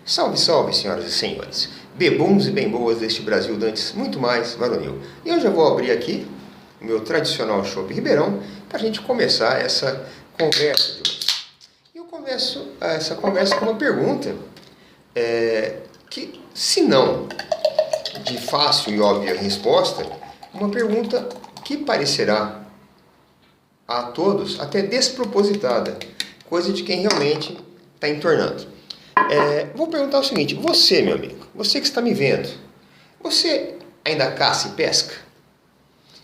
Salve, salve, senhoras e senhores, bebuns e bem boas deste Brasil dantes muito mais varonil. E eu já vou abrir aqui o meu tradicional chopp Ribeirão para a gente começar essa conversa de hoje. E eu começo essa conversa com uma pergunta que, se não de fácil e óbvia resposta, uma pergunta que parecerá a todos até despropositada, coisa de quem realmente está entornando. Vou perguntar o seguinte: você, meu amigo, você que está me vendo, você ainda caça e pesca?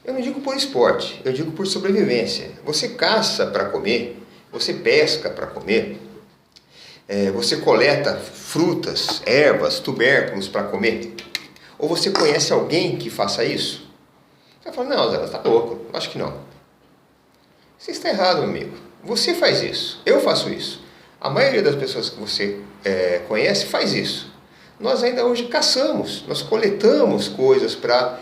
Eu não digo por esporte, eu digo por sobrevivência. Você caça para comer, você pesca para comer, você coleta frutas, ervas, tubérculos para comer? Ou você conhece alguém que faça isso? Você vai falar: não, Zé, você está louco, acho que não. Você está errado, meu amigo. Você faz isso, eu faço isso. A maioria das pessoas que você conhece faz isso. Nós ainda hoje caçamos, nós coletamos coisas para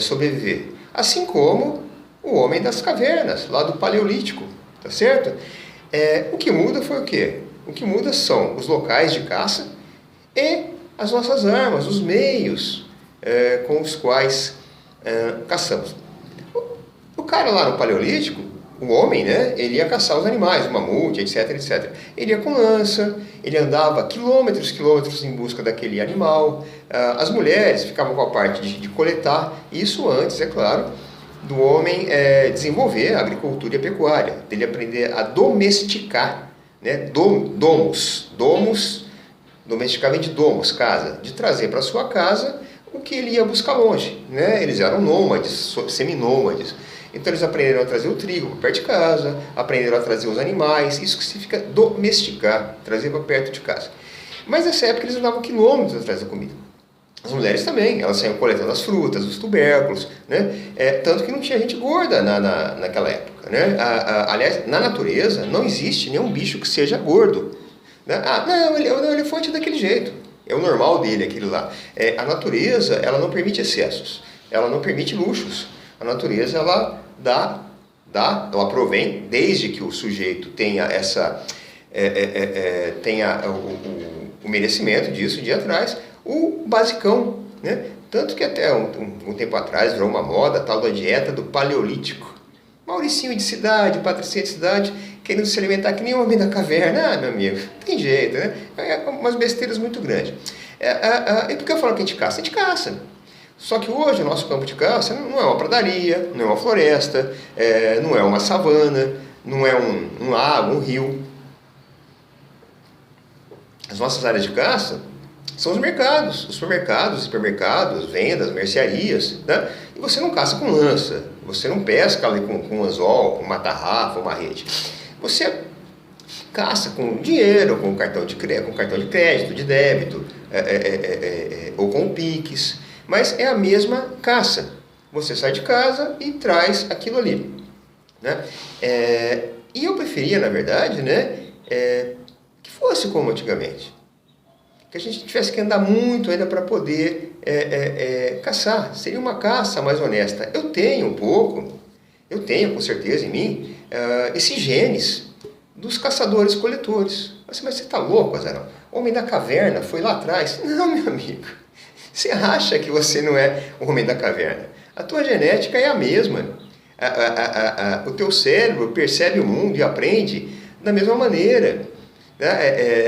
sobreviver. Assim como o homem das cavernas, lá do Paleolítico, tá certo? O que muda foi o quê? O que muda são os locais de caça e as nossas armas, os meios com os quais caçamos. O cara lá no Paleolítico, o homem, né, ele ia caçar os animais, o mamute, etc, etc. Ele ia com lança, ele andava quilômetros, quilômetros em busca daquele animal. As mulheres ficavam com a parte de coletar, isso antes, é claro, do homem desenvolver a agricultura e a pecuária, dele aprender a domesticar, né, domos, domesticar vem de domos, casa, de trazer para sua casa o que ele ia buscar longe, né? Eles eram nômades, seminômades. Então eles aprenderam a trazer o trigo para perto de casa, aprenderam a trazer os animais, isso que significa domesticar, trazer para perto de casa. Mas nessa época eles andavam quilômetros atrás da comida. As mulheres também, elas saíam coletando as frutas, os tubérculos, né? Tanto que não tinha gente gorda naquela época, né? Aliás, na natureza não existe nenhum bicho que seja gordo, né? Não, o elefante é daquele jeito, é o normal dele aquele lá. A natureza, ela não permite excessos, ela não permite luxos. A natureza, ela ela provém, desde que o sujeito tenha tenha o merecimento disso de ir atrás, o basicão, né? Tanto que até um tempo atrás virou uma moda, a tal da dieta do Paleolítico. Mauricinho de cidade, patricinha de cidade, querendo se alimentar que nem o homem da caverna. Meu amigo, tem jeito, né? Umas besteiras muito grandes. E por que eu falo que a gente caça? A gente caça. Só que hoje o nosso campo de caça não é uma pradaria, não é uma floresta, não é uma savana, não é um lago, um rio. As nossas áreas de caça são os mercados, os supermercados, hipermercados, vendas, mercearias, né? E você não caça com lança, você não pesca ali com anzol, com uma tarrafa, uma rede. Você caça com dinheiro, com cartão de crédito, de débito, ou com o Pix. Mas é a mesma caça. Você sai de casa e traz aquilo ali, né? E eu preferia, na verdade, né, que fosse como antigamente. Que a gente tivesse que andar muito ainda para poder caçar. Seria uma caça mais honesta. Eu tenho um pouco, eu tenho com certeza em mim, esses genes dos caçadores-coletores. Mas você está louco, Azarão? O homem da caverna foi lá atrás. Não, meu amigo. Você acha que você não é o homem da caverna? A tua genética é a mesma. O teu cérebro percebe o mundo e aprende da mesma maneira.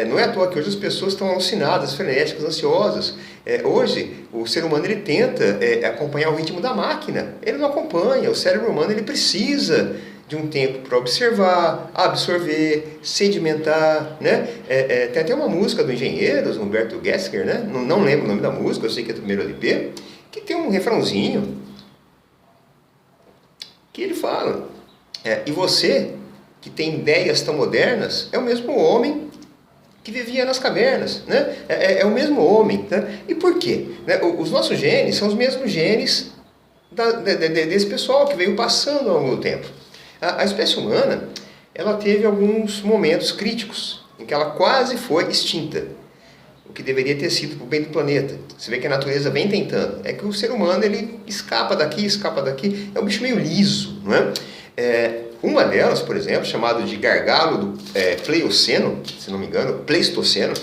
Não é à toa que hoje as pessoas estão alucinadas, frenéticas, ansiosas. Hoje o ser humano ele tenta acompanhar o ritmo da máquina. Ele não acompanha. O cérebro humano ele precisa de um tempo para observar, absorver, sedimentar, né? Tem até uma música do Engenheiros, Humberto Gessinger, né? Não lembro o nome da música, eu sei que é do primeiro LP, que tem um refrãozinho que ele fala: e você, que tem ideias tão modernas, é o mesmo homem que vivia nas cavernas, né? É o mesmo homem, né? E por quê? Os nossos genes são os mesmos genes desse pessoal que veio passando ao longo do tempo. A espécie humana, ela teve alguns momentos críticos em que ela quase foi extinta, o que deveria ter sido para o bem do planeta. Você vê que a natureza vem tentando. É que o ser humano ele escapa daqui, é um bicho meio liso, não é? Uma delas, por exemplo, chamado de gargalo do Pleioceno, se não me engano, Pleistoceno,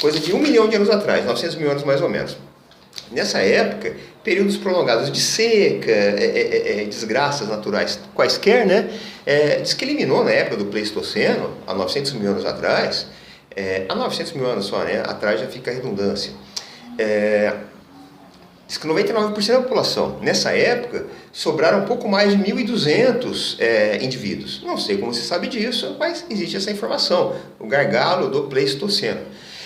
coisa de 1 milhão de anos atrás, 900 mil anos mais ou menos. Nessa época, períodos prolongados de seca, desgraças naturais quaisquer, né? Diz que eliminou na época do Pleistoceno, há 900 mil anos atrás, há 900 mil anos só, né? Atrás já fica a redundância. Diz que 99% da população. Nessa época, sobraram um pouco mais de 1.200 indivíduos. Não sei como se sabe disso, mas existe essa informação, o gargalo do Pleistoceno.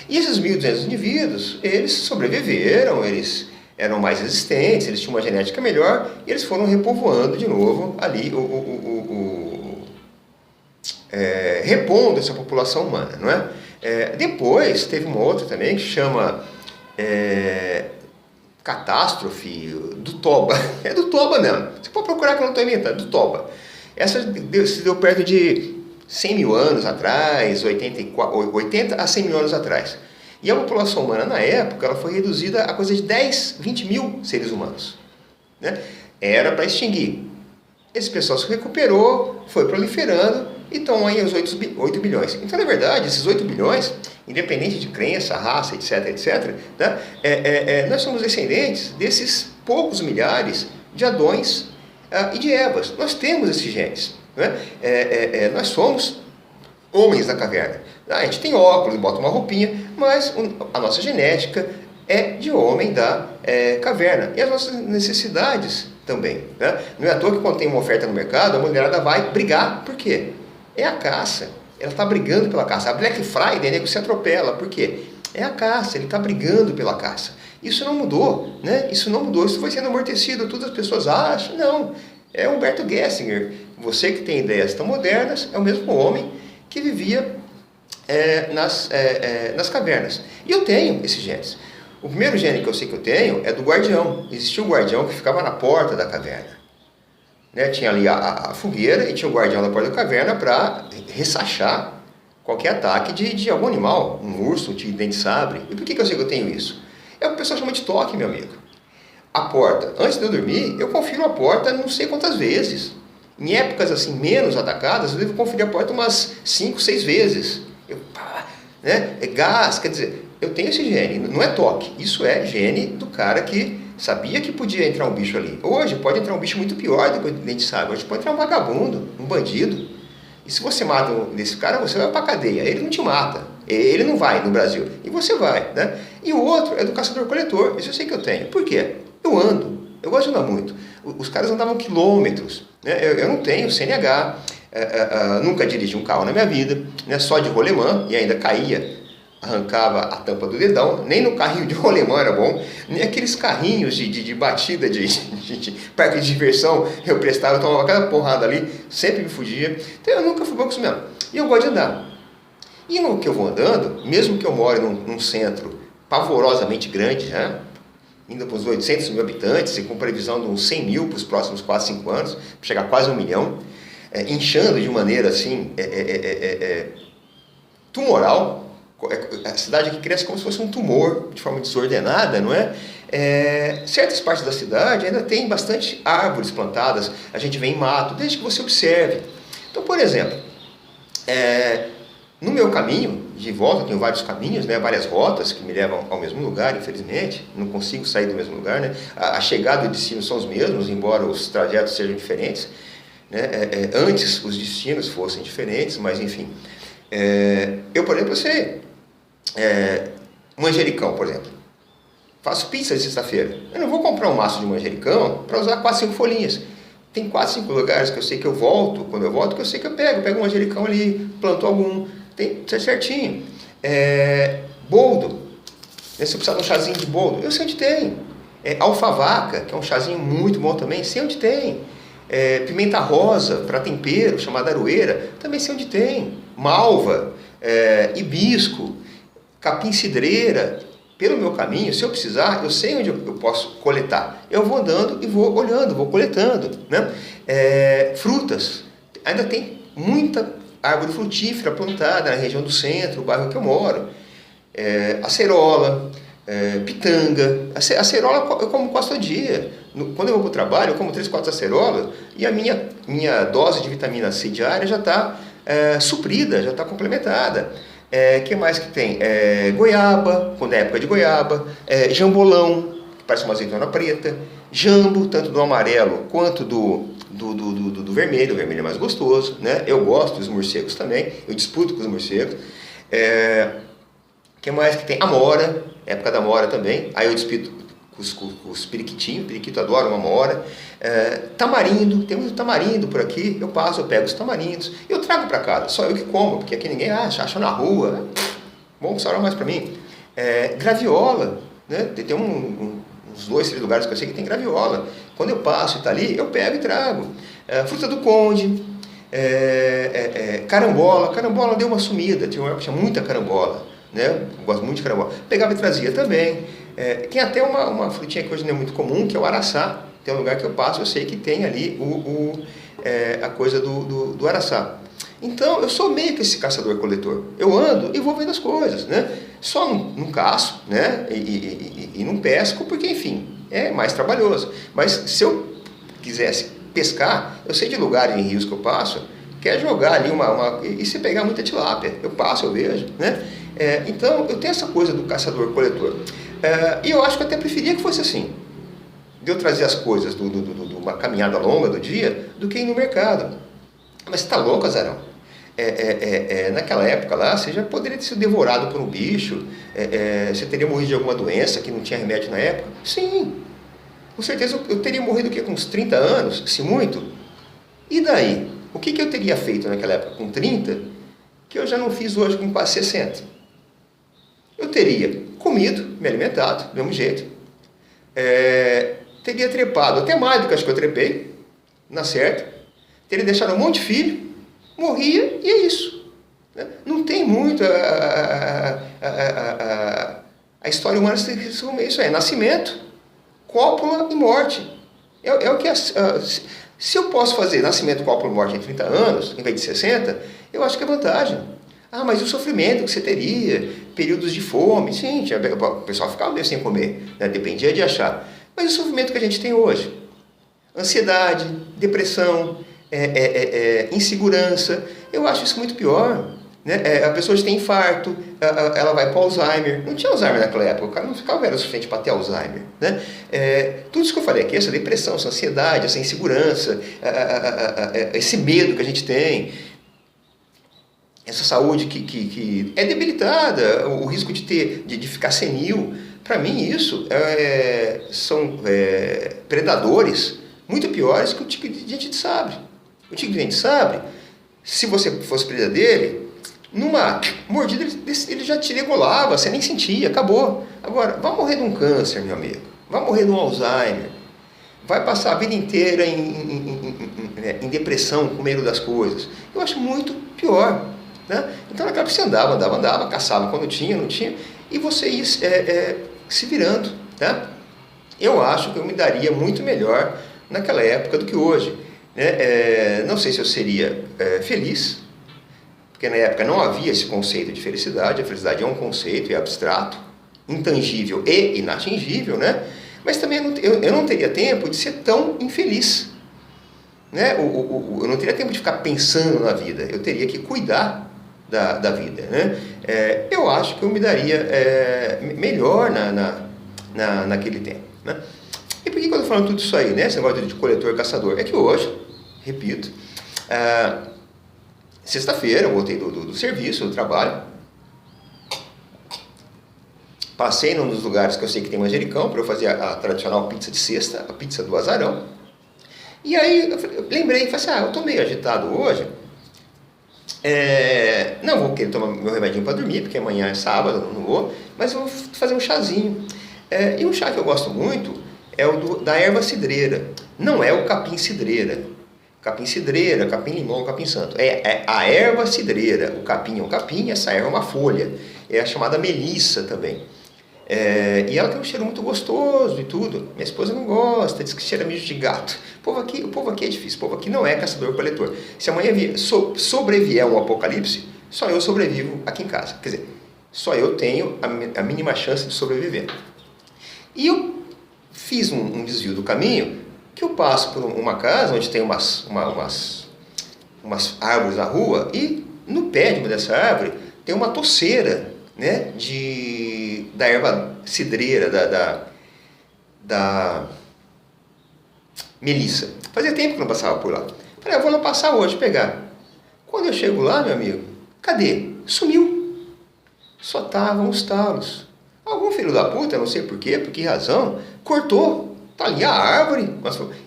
E esses 1.200 indivíduos, eles sobreviveram, eles eram mais resistentes, eles tinham uma genética melhor, e eles foram repovoando de novo ali, repondo essa população humana, não é? Depois teve uma outra também que chama catástrofe do Toba. É do Toba mesmo. Você pode procurar que eu não estou inventando, do Toba. Essa se deu perto de 100 mil anos atrás, 80 a 100 mil anos atrás. E a população humana, na época, ela foi reduzida a coisa de 10, 20 mil seres humanos, né? Era para extinguir. Esse pessoal se recuperou, foi proliferando, e estão aí os 8 bilhões. Então, na verdade, esses 8 bilhões, independente de crença, raça, etc., né, nós somos descendentes desses poucos milhares de Adões e de Evas. Nós temos esses genes. Né? Nós somos homens da caverna. A gente tem óculos, bota uma roupinha, mas a nossa genética é de homem da caverna. E as nossas necessidades também. Né? Não é à toa que quando tem uma oferta no mercado, a mulherada vai brigar. Por quê? É a caça. Ela está brigando pela caça. A Black Friday, nego, se atropela. Por quê? É a caça. Ele está brigando pela caça. Isso não mudou. Né? Isso não mudou. Isso foi sendo amortecido. Todas as pessoas acham. Não. É Humberto Gessinger. Você que tem ideias tão modernas, é o mesmo homem que vivia nas cavernas. E eu tenho esses genes. O primeiro gene que eu sei que eu tenho é do guardião. Existia um guardião que ficava na porta da caverna. Né? Tinha ali a fogueira e tinha o guardião da porta da caverna para ressachar qualquer ataque de algum animal, um urso, um tigre de dente de sabre. E por que eu sei que eu tenho isso? É o que o pessoal chama de toque, meu amigo. A porta, antes de eu dormir, eu confiro a porta não sei quantas vezes. Em épocas assim menos atacadas, eu devo conferir a porta umas 5, 6 vezes. Né? É gás, quer dizer, eu tenho esse gene, não é toque. Isso é gene do cara que sabia que podia entrar um bicho ali. Hoje pode entrar um bicho muito pior do que a gente sabe. Hoje pode entrar um vagabundo, um bandido. E se você mata esse cara, você vai para a cadeia. Ele não te mata. Ele não vai no Brasil. E você vai. Né? E o outro é do caçador-coletor. Isso eu sei que eu tenho. Por quê? Eu ando. Eu gosto de andar muito. Os caras andavam quilômetros. Né? Eu não tenho CNH. Nunca dirigi um carro na minha vida. Né? Só de rolemã. E ainda caía. Arrancava a tampa do dedão, nem no carrinho de rolemã era bom, nem aqueles carrinhos de batida de parque de diversão, eu prestava, eu tomava cada porrada ali, sempre me fugia, então eu nunca fui bom com isso mesmo, e eu gosto de andar. E no que eu vou andando, mesmo que eu more num centro pavorosamente grande, já, indo para os 800 mil habitantes, e com previsão de uns 100 mil para os próximos 4, 5 anos, para chegar quase a 1 milhão, inchando de maneira assim, tumoral. A cidade aqui cresce como se fosse um tumor, de forma desordenada, não é? Certas partes da cidade ainda tem bastante árvores plantadas, a gente vê em mato, desde que você observe. Então, por exemplo, no meu caminho, de volta, eu tenho vários caminhos, né, várias rotas que me levam ao mesmo lugar, infelizmente, não consigo sair do mesmo lugar, né? A chegada e o destino são os mesmos, embora os trajetos sejam diferentes, né? Antes os destinos fossem diferentes, mas enfim. Eu, por exemplo, eu sei manjericão, por exemplo. Faço pizza de sexta-feira. Eu não vou comprar um maço de manjericão para usar 4, 5 folhinhas. Tem 4, 5 lugares que eu sei que eu volto, quando eu volto, que eu sei que eu pego um manjericão ali, planto algum, tem certinho. Boldo, se eu precisar de um chazinho de boldo, eu sei onde tem. Alfavaca, que é um chazinho muito bom também, sei onde tem. Pimenta rosa para tempero, chamada aroeira, também sei onde tem. Malva, hibisco, capim-cidreira, pelo meu caminho, se eu precisar, eu sei onde eu posso coletar. Eu vou andando e vou olhando, vou coletando. Né? Frutas, ainda tem muita árvore frutífera plantada na região do centro, o bairro que eu moro. Acerola, pitanga. Acerola eu como quase todo dia. Quando eu vou para o trabalho, eu como 3, 4 acerolas e a minha dose de vitamina C diária já está suprida, já está complementada. Que mais que tem? Goiaba, quando é época de goiaba, jambolão, que parece uma azeitona preta, jambo, tanto do amarelo quanto do vermelho. O vermelho é mais gostoso, né? Eu gosto dos morcegos também, eu disputo com os morcegos. Que mais que tem? Amora, época da amora também, aí eu disputo com os periquitinhos, periquito adora uma amora. Tamarindo, tem muito tamarindo por aqui, eu pego os tamarindos, eu trago para casa, só eu que como, porque aqui ninguém acha na rua, bom, sobra mais para mim. Graviola, né? Tem uns 2, 3 lugares que eu sei que tem graviola, quando eu passo e está ali, eu pego e trago. Fruta do conde, carambola deu uma sumida, tinha uma época que tinha muita carambola, né? Eu gosto muito de carambola, pegava e trazia também. Tem até uma frutinha que hoje não é muito comum, que é o araçá. Tem um lugar que eu passo, eu sei que tem ali a coisa do araçá. Então, eu sou meio que esse caçador-coletor. Eu ando e vou vendo as coisas, né? Só não caço, né? E não pesco, porque, enfim, é mais trabalhoso. Mas se eu quisesse pescar, eu sei de lugares em rios que eu passo, quer jogar ali e se pegar muita tilápia, eu passo, eu vejo, né? Então, eu tenho essa coisa do caçador-coletor. E eu acho que eu até preferia que fosse assim, de eu trazer as coisas de uma caminhada longa do dia, do que ir no mercado. Mas você está louco, Azarão? Naquela época lá, você já poderia ter sido devorado por um bicho, você teria morrido de alguma doença que não tinha remédio na época? Sim, com certeza eu teria morrido com uns 30 anos, se muito. E daí? O que eu teria feito naquela época com 30, que eu já não fiz hoje com quase 60? Eu teria comido, me alimentado, do mesmo jeito. Teria trepado até mais do que acho que eu trepei, na certa. Teria deixado um monte de filho, morria e é isso. Não tem muito. A história humana é isso aí: nascimento, cópula e morte. É o que se eu posso fazer nascimento, cópula e morte em 30 anos, em vez de 60, eu acho que é vantagem. Mas o sofrimento que você teria, períodos de fome, sim, o pessoal ficava meio sem comer, né? Dependia de achar. Mas o sofrimento que a gente tem hoje, ansiedade, depressão, insegurança, eu acho isso muito pior, né? A pessoa tem infarto, ela vai para o Alzheimer. Não tinha Alzheimer naquela época, o cara não ficava velho o suficiente para ter Alzheimer, né? Tudo isso que eu falei aqui, essa depressão, essa ansiedade, essa insegurança, esse medo que a gente tem, essa saúde que é debilitada, o risco de ficar senil, para mim isso são predadores muito piores que o tigre de dente de sabre. O tigre de dente de sabre, se você fosse presa dele, numa mordida ele já te degolava, você nem sentia, acabou. Agora, vai morrer de um câncer, meu amigo, vai morrer de um Alzheimer, vai passar a vida inteira em depressão, com medo das coisas. Eu acho muito pior. Né? Então naquela época você andava, caçava quando tinha, não tinha, e você ia se virando. Né? Eu acho que eu me daria muito melhor naquela época do que hoje. Né? Não sei se eu seria feliz, porque na época não havia esse conceito de felicidade. A felicidade é um conceito, é abstrato, intangível e inatingível, né? Mas também eu não teria tempo de ser tão infeliz. Né? Eu não teria tempo de ficar pensando na vida, eu teria que cuidar da vida. Né? Eu acho que eu me daria melhor naquele tempo. Né? E por que eu estou falando tudo isso aí, né? Esse negócio de coletor e caçador? É que hoje, repito, sexta-feira eu voltei do serviço, do trabalho, passei num dos lugares que eu sei que tem manjericão para eu fazer a tradicional pizza de sexta, a pizza do Azarão. E aí eu lembrei, falei assim, eu estou meio agitado hoje, não vou querer tomar meu remedinho para dormir, porque amanhã é sábado, não vou, mas eu vou fazer um chazinho. E um chá que eu gosto muito é o da erva cidreira. Não é o capim cidreira, capim limão, capim santo. É a erva cidreira. O capim é um capim, essa erva é uma folha. É a chamada melissa também. E ela tem um cheiro muito gostoso e tudo. Minha esposa não gosta, diz que cheira mijo de gato. O povo aqui é difícil, o povo aqui não é caçador-coletor. Se amanhã sobrevier um apocalipse, só eu sobrevivo aqui em casa. Quer dizer, só eu tenho a mínima chance de sobreviver. E eu fiz um desvio do caminho, que eu passo por uma casa onde tem umas árvores na rua, e no pé de uma dessa árvore tem uma toceira, né, da erva cidreira, da melissa. Fazia tempo que não passava por lá. Falei, eu vou lá passar hoje, pegar. Quando eu chego lá, meu amigo, cadê? Sumiu. Só estavam os talos. Algum filho da puta, não sei por quê, por que razão, cortou. Tá ali a árvore,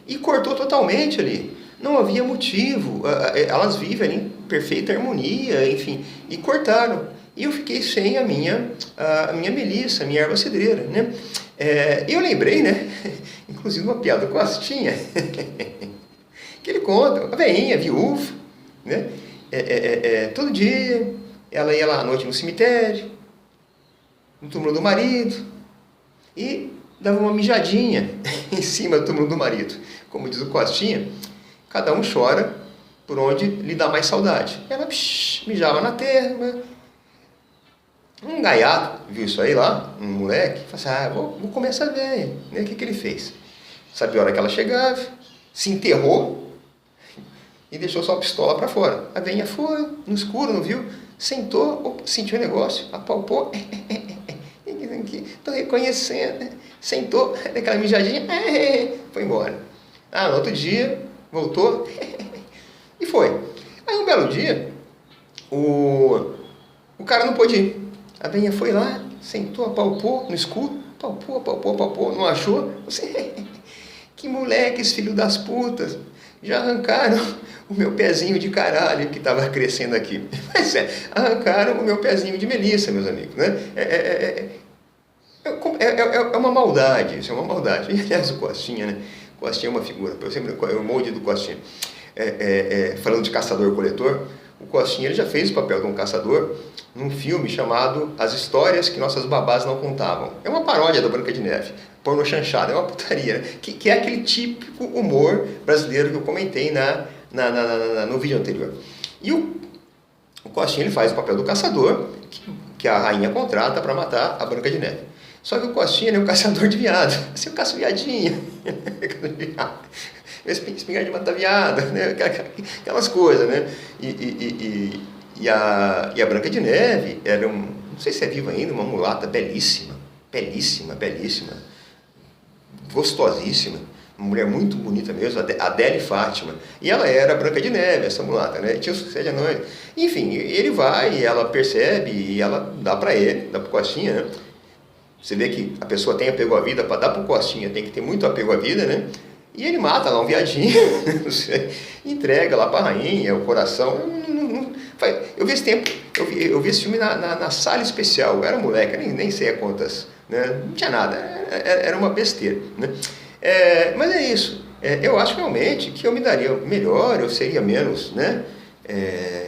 e cortou totalmente ali. Não havia motivo. Elas vivem ali em perfeita harmonia, enfim, e cortaram. E eu fiquei sem a minha melissa, a minha erva cidreira, né? Eu lembrei, né? Inclusive uma piada com Astinha, que ele conta, a veinha, viúva, né? Todo dia ela ia lá à noite no cemitério, no túmulo do marido, e dava uma mijadinha em cima do túmulo do marido. Como diz o Costinha, cada um chora por onde lhe dá mais saudade. Ela mijava na terra. Um gaiato viu isso aí lá, um moleque, falou assim, vou comer essa velha. O que ele fez? Sabe a hora que ela chegava, se enterrou e deixou sua pistola para fora. A velhinha foi, no escuro, não viu? Sentou, sentiu o negócio, apalpou, estou reconhecendo, sentou, daquela mijadinha, foi embora. No outro dia, voltou e foi. Aí um belo dia, o cara não pôde ir. A velhinha foi lá, sentou, apalpou no escuro, apalpou, não achou. Você, que moleques, filho das putas, já arrancaram o meu pezinho de caralho que estava crescendo aqui. Mas arrancaram o meu pezinho de melissa, meus amigos, né? É uma maldade, isso é uma maldade. E, aliás, o Costinha, né? O Costinha é uma figura, eu molde do Costinha. Falando de caçador-coletor, o Costinha ele já fez o papel de um caçador num filme chamado As Histórias que Nossas Babás Não Contavam. É uma paródia da Branca de Neve, porno chanchada, é uma putaria, né? que é aquele típico humor brasileiro que eu comentei no vídeo anterior. E o Costinha ele faz o papel do caçador, que a rainha contrata para matar a Branca de Neve. Só que o Costinha é um caçador de viado, assim, eu caço viadinho, espingarda de matar viada, né? Aquelas coisas, né? E a Branca de Neve era não sei se é viva ainda, uma mulata belíssima, gostosíssima, uma mulher muito bonita mesmo, Adélia Fátima, e ela era a Branca de Neve, essa mulata, né? Tinha o sucesso à noite. Enfim, ele vai, e ela percebe, e ela dá para ele, dá pro Costinha, né? Você vê que a pessoa tem apego à vida, para dar pro Costinha tem que ter muito apego à vida, né? E ele mata lá um viadinho, entrega lá para a rainha, o coração. Eu vi esse tempo, eu vi esse filme na sala especial, eu era moleque, eu nem sei a quantas, né? Não tinha nada, era uma besteira, né? Mas é isso, eu acho realmente que eu me daria melhor, eu seria menos, né,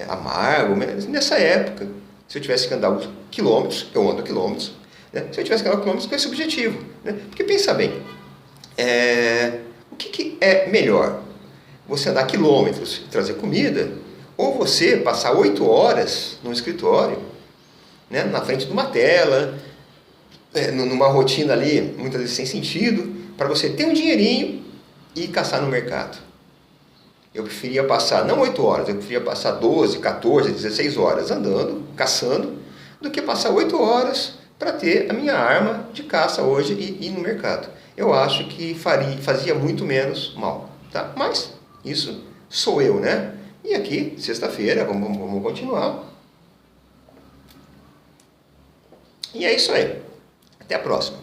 amargo, nessa época. Se eu tivesse que andar uns quilômetros, eu ando quilômetros, né? Se eu tivesse que andar quilômetros com esse objetivo, né? Porque pensa bem, o que é melhor? Você andar quilômetros e trazer comida, ou você passar 8 horas no escritório, né, na frente de uma tela, numa rotina ali, muitas vezes sem sentido, para você ter um dinheirinho e caçar no mercado. Eu preferia passar, não 8 horas, eu preferia passar 12, 14, 16 horas andando, caçando, do que passar 8 horas para ter a minha arma de caça hoje e ir no mercado. Eu acho que fazia muito menos mal, tá? Mas isso sou eu, né? E aqui, sexta-feira, vamos continuar. E é isso aí. Até a próxima.